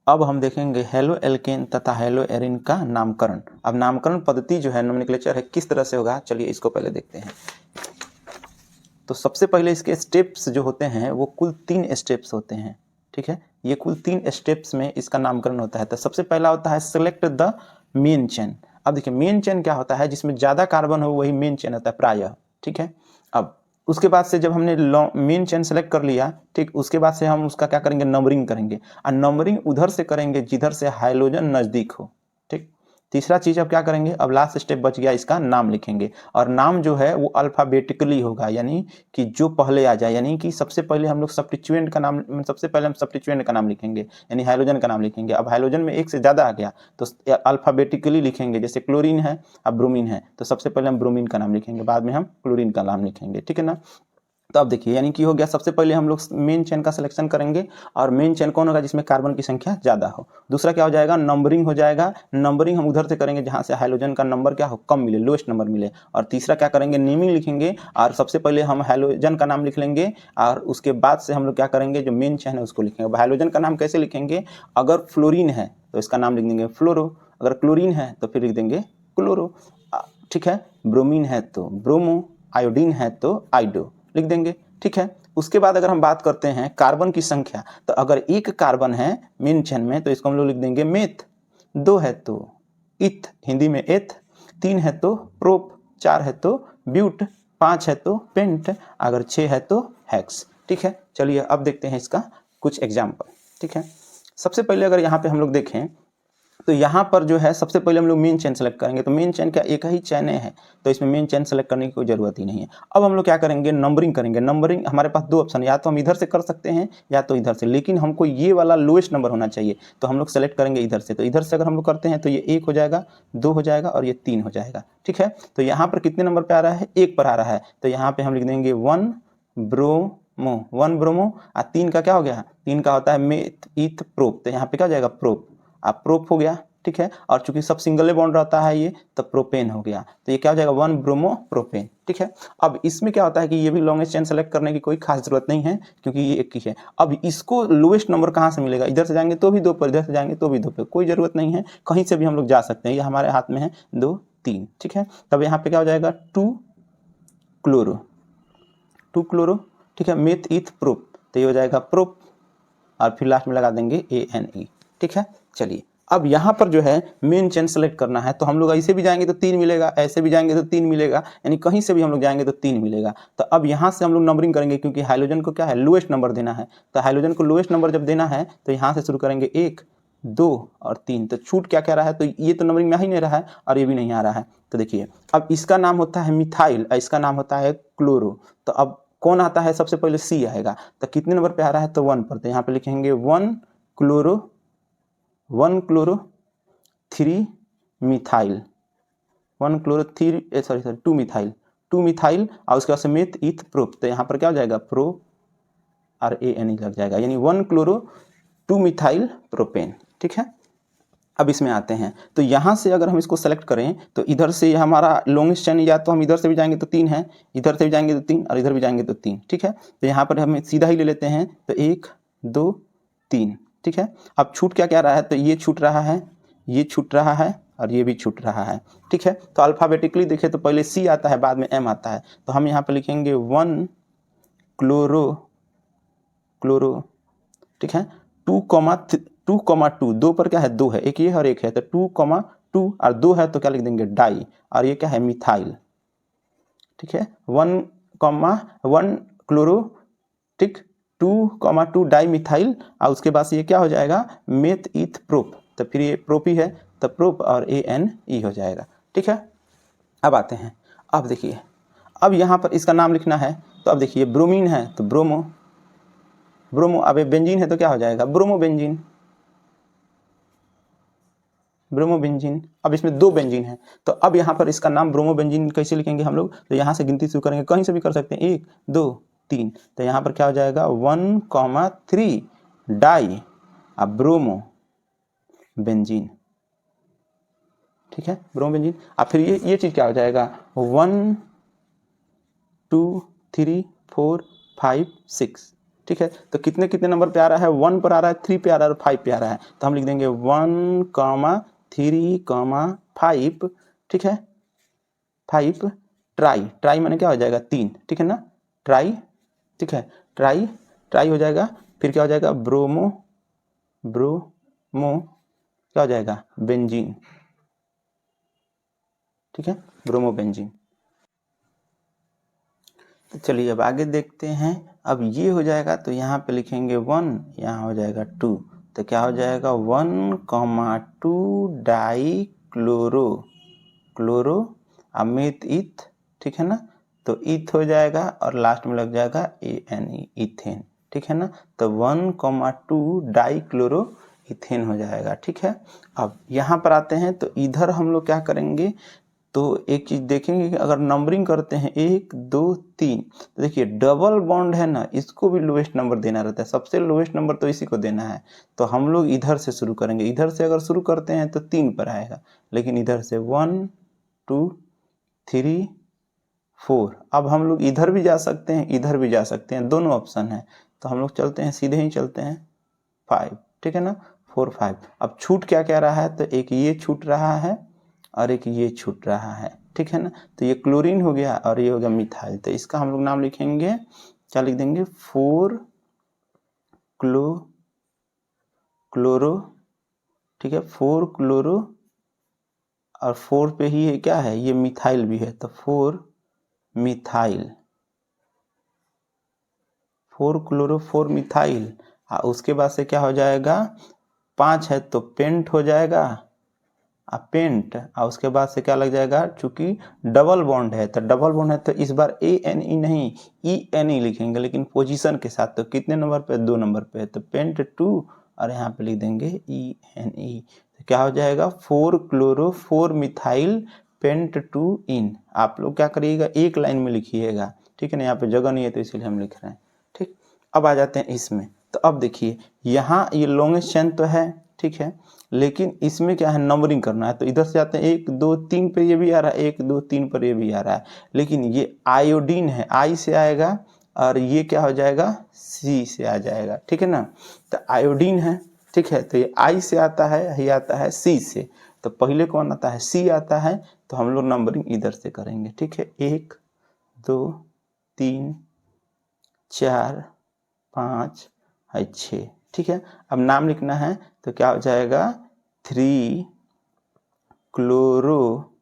अब हम देखेंगे हेलो एल्केन तथा हेलो एरिन का नामकरण। अब नामकरण पद्धति जो है नोमेनक्लेचर है किस तरह से होगा, चलिए इसको पहले देखते हैं। तो सबसे पहले इसके स्टेप्स जो होते हैं वो कुल 3 स्टेप्स होते हैं, ठीक है। ये कुल 3 स्टेप्स में इसका नामकरण होता है। तो सबसे पहला होता है सेलेक्ट द मेन चेन। अब देखिए मेन चेन क्या होता है, जिसमें ज़्यादा कार्बन हो वही मेन चेन होता है प्रायः, ठीक है। अब उसके बाद से जब हमने मेन चेन सेलेक्ट कर लिया, ठीक, उसके बाद से हम उसका क्या करेंगे, नंबरिंग करेंगे। और नंबरिंग उधर से करेंगे जिधर से हाइड्रोजन नज़दीक हो, ठीक। तीसरा चीज़ अब क्या करेंगे, अब लास्ट स्टेप बच गया, इसका नाम लिखेंगे। और नाम जो है वो अल्फ़ाबेटिकली होगा, यानी कि जो पहले आ जाए, यानी कि सबसे पहले हम लोग सब्स्टिट्यूएंट का नाम, सबसे पहले हम सब्स्टिट्यूएंट का नाम लिखेंगे, यानी हाइड्रोजन का नाम लिखेंगे। अब हाइड्रोजन में एक से ज़्यादा आ गया तो अल्फ़ाबेटिकली लिखेंगे, जैसे क्लोरीन है अब ब्रोमीन है, तो सबसे पहले हम ब्रोमीन का नाम लिखेंगे, बाद में हम क्लोरीन का नाम लिखेंगे, ठीक है ना। तो अब देखिए यानी कि हो गया, सबसे पहले हम लोग मेन चेन का सिलेक्शन करेंगे, और मेन चेन कौन होगा, जिसमें कार्बन की संख्या ज़्यादा हो। दूसरा क्या हो जाएगा, नंबरिंग हो जाएगा। नंबरिंग हम उधर से करेंगे जहाँ से हाइड्रोजन का नंबर क्या हो, कम मिले, लोएस्ट नंबर मिले। और तीसरा क्या करेंगे, नेमिंग लिखेंगे, और सबसे पहले हम हाइड्रोजन का नाम लिख लेंगे, और उसके बाद से हम लोग क्या करेंगे, जो मेन चेन है उसको लिखेंगे। अब हाइड्रोजन का नाम कैसे लिखेंगे, अगर फ्लोरीन है तो इसका नाम लिख देंगे फ्लोरो, अगर क्लोरीन है तो फिर लिख देंगे क्लोरो, ठीक है। ब्रोमीन है तो ब्रोमो, आयोडीन है तो आइडो लिख देंगे, ठीक है। उसके बाद अगर हम बात करते हैं कार्बन की संख्या, तो अगर एक कार्बन है मेन चेन में तो इसको हम लोग लिख देंगे मेथ, 2 है तो इथ, हिंदी में एथ, 3 है तो प्रोप, 4 है तो ब्यूट, 5 है तो पेंट, अगर 6 है तो हेक्स, ठीक है। चलिए अब देखते हैं इसका कुछ एग्जाम्पल, ठीक है। सबसे पहले अगर यहाँ पे हम लोग देखें तो यहाँ पर जो है सबसे पहले हम लोग मेन चेन सेलेक्ट करेंगे, तो मेन चेन का एक ही चेन है तो इसमें मेन चेन सेलेक्ट करने की कोई ज़रूरत ही नहीं है। अब हम लोग क्या करेंगे, नंबरिंग करेंगे। नंबरिंग हमारे पास 2 ऑप्शन है, या तो हम इधर से कर सकते हैं या तो इधर से, लेकिन हमको ये वाला लोएस्ट नंबर होना चाहिए, तो हम लोग सेलेक्ट करेंगे इधर से। तो इधर से अगर हम लोग करते हैं तो ये 1 हो जाएगा, 2 हो जाएगा और ये 3 हो जाएगा, ठीक है। तो यहाँ पर कितने नंबर पर आ रहा है, 1 पर आ रहा है, तो यहाँ पर हम लिख देंगे 1 ब्रोमो, 1 ब्रोमो। 3 का क्या हो गया, 3 का होता है मेथ ईथ प्रोप, तो यहाँ पे क्या हो जाएगा प्रोप, आप प्रोप हो गया, ठीक है। और चूंकि सब सिंगल बॉन्ड रहता है ये, तो प्रोपेन हो गया, तो ये क्या हो जाएगा 1 ब्रोमो प्रोपेन, ठीक है। अब इसमें क्या होता है कि ये भी लॉन्गेस्ट चेन सेलेक्ट करने की कोई खास जरूरत नहीं है, क्योंकि ये एक ही है। अब इसको लोएस्ट नंबर कहाँ से मिलेगा, इधर से जाएंगे तो भी 2 पर, इधर से जाएंगे तो भी 2 पर, कोई जरूरत नहीं है, कहीं से भी हम लोग जा सकते हैं, ये हमारे हाथ में है 2 3, ठीक है। तब यहाँ पे क्या हो जाएगा 2 क्लोरो, 2 क्लोरो, ठीक है, मेथ ईथ प्रोप, तो ये हो जाएगा प्रोप, और फिर लास्ट में लगा देंगे ANE, ठीक है। चलिए अब यहाँ पर जो है मेन चेन सेलेक्ट करना है, तो हम लोग ऐसे भी जाएंगे तो 3 मिलेगा, ऐसे भी जाएंगे तो 3 मिलेगा, यानी कहीं से भी हम लोग जाएंगे तो 3 मिलेगा। तो अब यहाँ से हम लोग नंबरिंग करेंगे, क्योंकि हाइड्रोजन को क्या है, लोएस्ट नंबर देना है। तो हाइड्रोजन को लोएस्ट नंबर जब देना है तो यहाँ से शुरू करेंगे 1 2 और 3, तो छूट क्या क्या रहा है, तो ये तो नंबरिंग में आ ही नहीं रहा है और ये भी नहीं आ रहा है। तो देखिए अब इसका नाम होता है मिथाइल, इसका नाम होता है क्लोरो, तो अब कौन आता है, सबसे पहले C आएगा, तो कितने नंबर पे आ रहा है, तो 1 पर, तो यहाँ पे लिखेंगे 1 chloro 3 methyl, 1 chloro 3 sorry 2 methyl, 2 methyl, और उसके बाद से मेथ ईथ प्रोप, तो यहाँ पर क्या हो जाएगा प्रो और ANE लग जाएगा, यानी 1 क्लोरो 2 मिथाइल प्रोपेन, ठीक है। अब इसमें आते हैं, तो यहाँ से अगर हम इसको सेलेक्ट करें तो इधर से हमारा लॉन्गेस्ट चेन, या तो हम इधर से भी जाएंगे तो 3 है, इधर से भी जाएंगे तो 3 और इधर भी जाएंगे तो 3, ठीक है। तो यहाँ पर हम सीधा ही ले लेते हैं, तो 1 2 3, ठीक है। अब छूट क्या क्या रहा है, तो ये छूट रहा है, ये छूट रहा है और ये भी छूट रहा है, ठीक है। तो अल्फ़ाबेटिकली देखें तो पहले C आता है, बाद में M आता है, तो हम यहाँ पर लिखेंगे 1 क्लोरो, ठीक है, 2,2 2 पर क्या है, 2 है, एक ये और एक है, तो 2,2 और 2 है तो क्या लिख देंगे डाई, और ये क्या है मिथाइल, ठीक है, 1,1 क्लोरो, ठीक, 2,2 डाई मिथाइल, और उसके बाद से ये क्या हो जाएगा मेथ ईथ प्रोप, तो फिर ये प्रोपी है तो प्रोप और ANE हो जाएगा, ठीक है। अब आते हैं, अब देखिए अब यहाँ पर इसका नाम लिखना है, तो अब देखिए ब्रोमीन है तो ब्रोमो, ब्रोमो, अब बेंजीन है तो क्या हो जाएगा ब्रोमो बेंजीन, ब्रोमोबेंजीन। अब इसमें 2 बेंजीन है, तो अब यहाँ पर इसका नाम ब्रोमोबेंजीन कैसे लिखेंगे हम लोग, तो यहाँ से गिनती शुरू करेंगे, कहीं से भी कर सकते हैं 1 2 3, तो यहाँ पर क्या हो जाएगा 1,3 डाई अब ब्रोमो बेंजीन, ठीक है, ब्रोमोबेंजीन। अब फिर ये चीज़ क्या हो जाएगा 1 2 3 4 5 6, ठीक है। तो कितने कितने नंबर पे आ रहा है, 1 पर आ रहा है, 3 पे आ रहा है और 5 पे आ रहा है। तो हम लिख देंगे 1, 3, 5, ठीक है, 5। ट्राई, ट्राई माने क्या हो जाएगा 3, ठीक है ना, ट्राई, ठीक है, ट्राई, ट्राई हो जाएगा। फिर क्या हो जाएगा, ब्रोमो, ब्रोमो क्या हो जाएगा, बेंजीन, ठीक है, ब्रोमो बेंजीन। तो चलिए अब आगे देखते हैं। अब ये हो जाएगा तो यहाँ पे लिखेंगे 1, यहाँ हो जाएगा 2, तो क्या हो जाएगा 1,2 डाई क्लोरो, क्लोरो अमित ईथ, ठीक है ना, तो ईथ हो जाएगा और लास्ट में लग जाएगा ANE, इथेन, ठीक है ना। तो 1,2 डाई क्लोरो इथेन हो जाएगा, ठीक है। अब यहाँ पर आते हैं तो इधर हम लोग क्या करेंगे, तो एक चीज देखेंगे कि अगर नंबरिंग करते हैं 1, 2, 3, तो देखिए डबल बॉन्ड है ना, इसको भी लोएस्ट नंबर देना रहता है, सबसे लोएस्ट नंबर तो इसी को देना है। तो हम लोग इधर से शुरू करेंगे, इधर से अगर शुरू करते हैं तो 3 पर आएगा, लेकिन इधर से 1, 2, 3, 4। अब हम लोग इधर भी जा सकते हैं, इधर भी जा सकते हैं, दोनों ऑप्शन है। तो हम लोग चलते हैं, सीधे ही चलते हैं 5, ठीक है ना, 4, 5। अब छूट क्या क्या रहा है, तो एक ये छूट रहा है और एक ये छूट रहा है, ठीक है ना। तो ये क्लोरीन हो गया और ये हो गया मिथाइल। तो इसका हम लोग नाम लिखेंगे, क्या लिख देंगे, 4 क्लोरो, ठीक है, 4 क्लोरो, और 4 पे ही है क्या है, ये मिथाइल भी है, तो 4 मिथाइल, 4 क्लोरो 4 मिथाइल। उसके बाद से क्या हो जाएगा, 5 है तो पेंट हो जाएगा, पेंट, और उसके बाद से क्या लग जाएगा, चूंकि डबल बॉन्ड है तो डबल बॉन्ड है तो इस बार ANE नहीं ENE लिखेंगे, लेकिन पोजीशन के साथ। तो कितने नंबर पे, 2 नंबर पे, तो पेंट 2 और यहाँ पे लिख देंगे ENE। तो क्या हो जाएगा, 4 क्लोरो 4 मिथाइल पेंट 2 इन। आप लोग क्या करिएगा, एक लाइन में लिखिएगा, ठीक है ना, यहाँ पे जगह नहीं है तो इसलिए हम लिख रहे हैं, ठीक। अब आ जाते हैं इसमें। तो अब देखिए यहाँ ये लॉन्गेस्ट चेन तो है, ठीक है, लेकिन इसमें क्या है, नंबरिंग करना है। तो इधर से आते हैं 1, 2, 3 पर ये भी आ रहा है, 1, 2, 3 पर ये भी आ रहा है, लेकिन ये आयोडीन है, आई से आएगा, और ये क्या हो जाएगा, सी से आ जाएगा, ठीक है ना। तो आयोडीन है, ठीक है, तो ये आई से आता है, ये आता है सी से। तो पहले कौन आता है, सी आता है, तो हम लोग नंबरिंग इधर से करेंगे, ठीक है, 1, 2, 3, 4, 5, 6, ठीक है। अब नाम लिखना है तो क्या हो जाएगा, 3 क्लोरो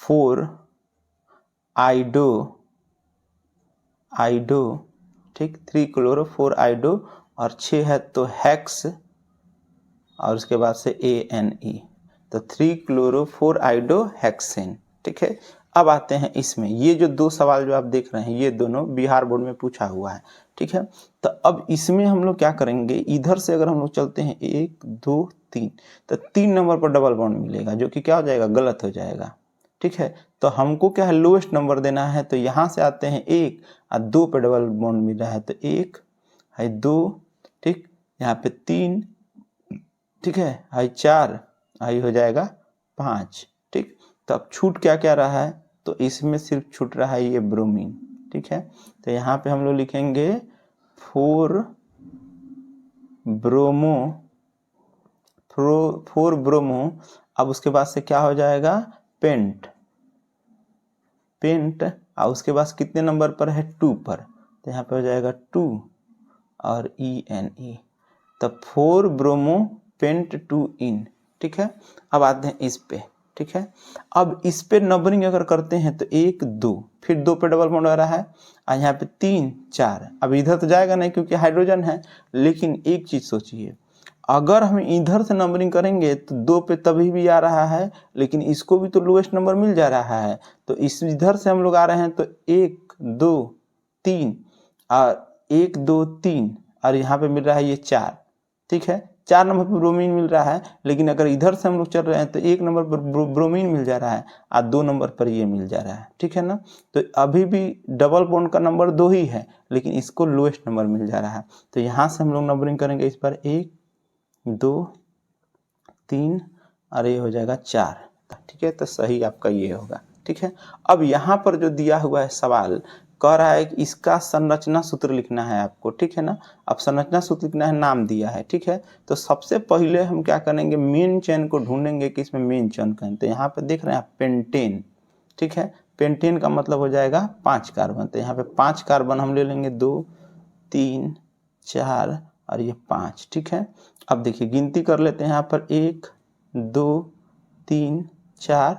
4 आइडो, ठीक, 3 क्लोरो 4 आइडो, और 6 है तो हेक्स, और उसके बाद से ANE, तो 3 क्लोरो 4 आइडो हेक्सेन, ठीक है। अब आते हैं इसमें, ये जो 2 सवाल जो आप देख रहे हैं ये दोनों बिहार बोर्ड में पूछा हुआ है, ठीक है। तो अब इसमें हम लोग क्या करेंगे, इधर से अगर हम लोग चलते हैं 1, 2, 3, तो 3 नंबर पर डबल बॉन्ड मिलेगा, जो कि क्या हो जाएगा, गलत हो जाएगा, ठीक है। तो हमको क्या है, लोएस्ट नंबर देना है। तो यहाँ से आते हैं 1 और 2 पे डबल बॉन्ड मिल रहा है, तो 1 है, 2, ठीक, यहाँ पे 3, ठीक है, आई 4, आई हो जाएगा 5, ठीक। तो अब छूट क्या क्या रहा है, तो इसमें सिर्फ छूट रहा है ये ब्रोमीन, ठीक है। तो यहाँ पे हम लोग लिखेंगे 4 ब्रोमो, 4 ब्रोमो। अब उसके बाद से क्या हो जाएगा, पेंट, और उसके बाद कितने नंबर पर है, 2 पर, तो यहाँ पे हो जाएगा 2 और ENE, तब 4 ब्रोमो पेंट 2 इन, ठीक है। अब आते हैं इस पे, ठीक है। अब इस पे नंबरिंग अगर करते हैं तो 1, 2, फिर 2 पे डबल बॉन्ड आ रहा है, और यहाँ पे 3, 4। अब इधर तो जाएगा नहीं क्योंकि हाइड्रोजन है, लेकिन एक चीज सोचिए, अगर हम इधर से नंबरिंग करेंगे तो 2 पे तभी भी आ रहा है, लेकिन इसको भी तो लोएस्ट नंबर मिल जा रहा है। तो इस इधर से हम लोग आ रहे हैं तो 1, 2, 3, और 1, 2, 3, और यहाँ पे मिल रहा है ये 4, ठीक है, 4 नंबर पर ब्रोमीन मिल रहा है। लेकिन अगर इधर से हम लोग चल रहे हैं तो 1 नंबर पर ब्रोमीन मिल जा रहा है और 2 नंबर पर ये मिल जा रहा है, ठीक है ना। तो अभी भी डबल बॉन्ड का नंबर 2 ही है, लेकिन इसको लोएस्ट नंबर मिल जा रहा है। तो यहाँ से हम लोग नंबरिंग करेंगे इस पर 1, 2, 3, और ये हो जाएगा 4, ठीक है। तो सही आपका ये होगा, ठीक है। अब यहाँ पर जो दिया हुआ है सवाल, कह रहा है कि इसका संरचना सूत्र लिखना है आपको, ठीक है ना। अब संरचना सूत्र लिखना है, नाम दिया है, ठीक है। तो सबसे पहले हम क्या करेंगे, मेन चेन को ढूंढेंगे कि इसमें मेन चेन कहें। तो यहाँ पे देख रहे हैं आप पेंटेन, ठीक है। पेंटेन का मतलब हो जाएगा 5 कार्बन। तो यहाँ पे 5 कार्बन हम ले लेंगे, 2 3 4 और ये 5, ठीक है। अब देखिए गिनती कर लेते हैं यहाँ पर 1 2 3 4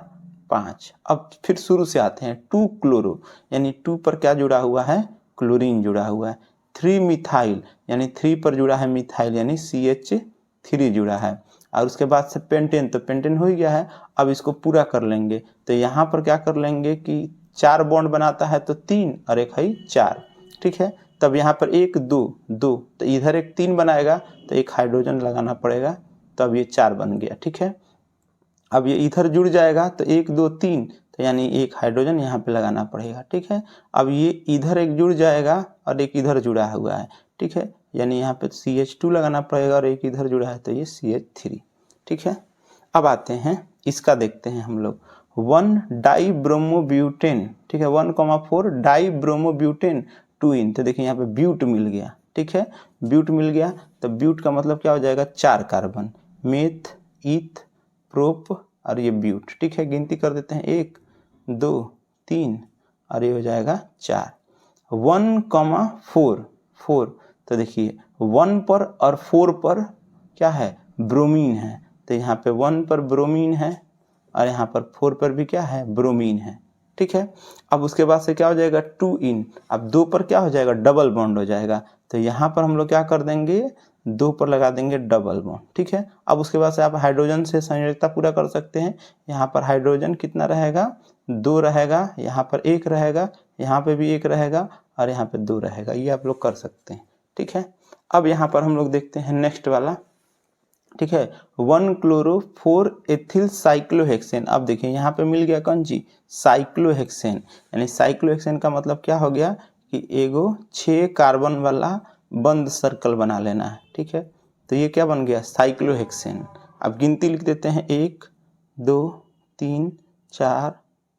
5। अब फिर शुरू से आते हैं, 2 क्लोरो यानी 2 पर क्या जुड़ा हुआ है, क्लोरीन जुड़ा हुआ है। 3 मिथाइल यानी 3 पर जुड़ा है मिथाइल यानी CH3 जुड़ा है। और उसके बाद से पेंटेन, तो पेंटेन हो ही गया है। अब इसको पूरा कर लेंगे, तो यहाँ पर क्या कर लेंगे कि 4 बॉन्ड बनाता है तो 3 और एक है 4, ठीक है। तब यहाँ पर 1 2 2, तो इधर एक 3 बनाएगा तो एक हाइड्रोजन लगाना पड़ेगा, तब ये 4 बन गया, ठीक है। अब ये इधर जुड़ जाएगा तो 1 2 3, तो यानी एक हाइड्रोजन यहाँ पे लगाना पड़ेगा, ठीक है। अब ये इधर एक जुड़ जाएगा और एक इधर जुड़ा हुआ है, ठीक है, यानी यहाँ पे CH2 लगाना पड़ेगा और एक इधर जुड़ा है तो ये CH3, ठीक है। अब आते हैं इसका, देखते हैं हम लोग 1 डाइब्रोमोब्यूटेन, ठीक है, 1,4 डाइब्रोमोब्यूटेन 2 तो देखिए यहाँ पे ब्यूट मिल गया, ठीक है। ब्यूट मिल गया तो ब्यूट का मतलब क्या हो जाएगा, 4 कार्बन, मेथ ईथ प्रोप और ये ब्यूट, ठीक है। गिनती कर देते हैं 1 2 3 और ये हो जाएगा 4। 1,4 4, तो देखिए 1 पर और 4 पर क्या है, ब्रोमीन है। तो यहाँ पे 1 पर ब्रोमीन है और यहाँ पर 4 पर भी क्या है, ब्रोमीन है, ठीक है। अब उसके बाद से क्या हो जाएगा 2 इन, अब 2 पर क्या हो जाएगा, डबल बॉन्ड हो जाएगा। तो यहाँ पर हम लोग क्या कर देंगे, 2 पर लगा देंगे डबल बॉन्ड, ठीक है। अब उसके बाद से आप हाइड्रोजन से संयोजकता पूरा कर सकते हैं। यहाँ पर हाइड्रोजन कितना रहेगा, 2 रहेगा, यहाँ पर 1 रहेगा, यहाँ पे भी 1 रहेगा और यहाँ पे 2 रहेगा, ये आप लोग कर सकते हैं, ठीक है। अब यहाँ पर हम लोग देखते हैं नेक्स्ट वाला, ठीक है, 1 क्लोरो 4 एथिल साइक्लोहेक्सेन। अब देखिए यहाँ पे मिल गया कौन सी, साइक्लोहेक्सेन, यानी साइक्लोहेक्सेन का मतलब क्या हो गया कि एगो 6 कार्बन वाला बंद सर्कल बना लेना है, ठीक है। तो ये क्या बन गया, साइक्लोहेक्सेन। अब गिनती लिख देते हैं 1 2 3 4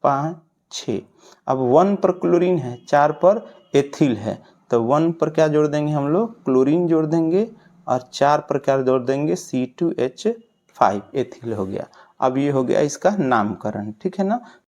5 6। अब 1 पर क्लोरीन है, 4 पर एथिल है, तो 1 पर क्या जोड़ देंगे हम लोग, क्लोरीन जोड़ देंगे और 4 पर क्या जोड़ देंगे, C2H5 एथिल हो गया। अब ये हो गया इसका नामकरण, ठीक है ना।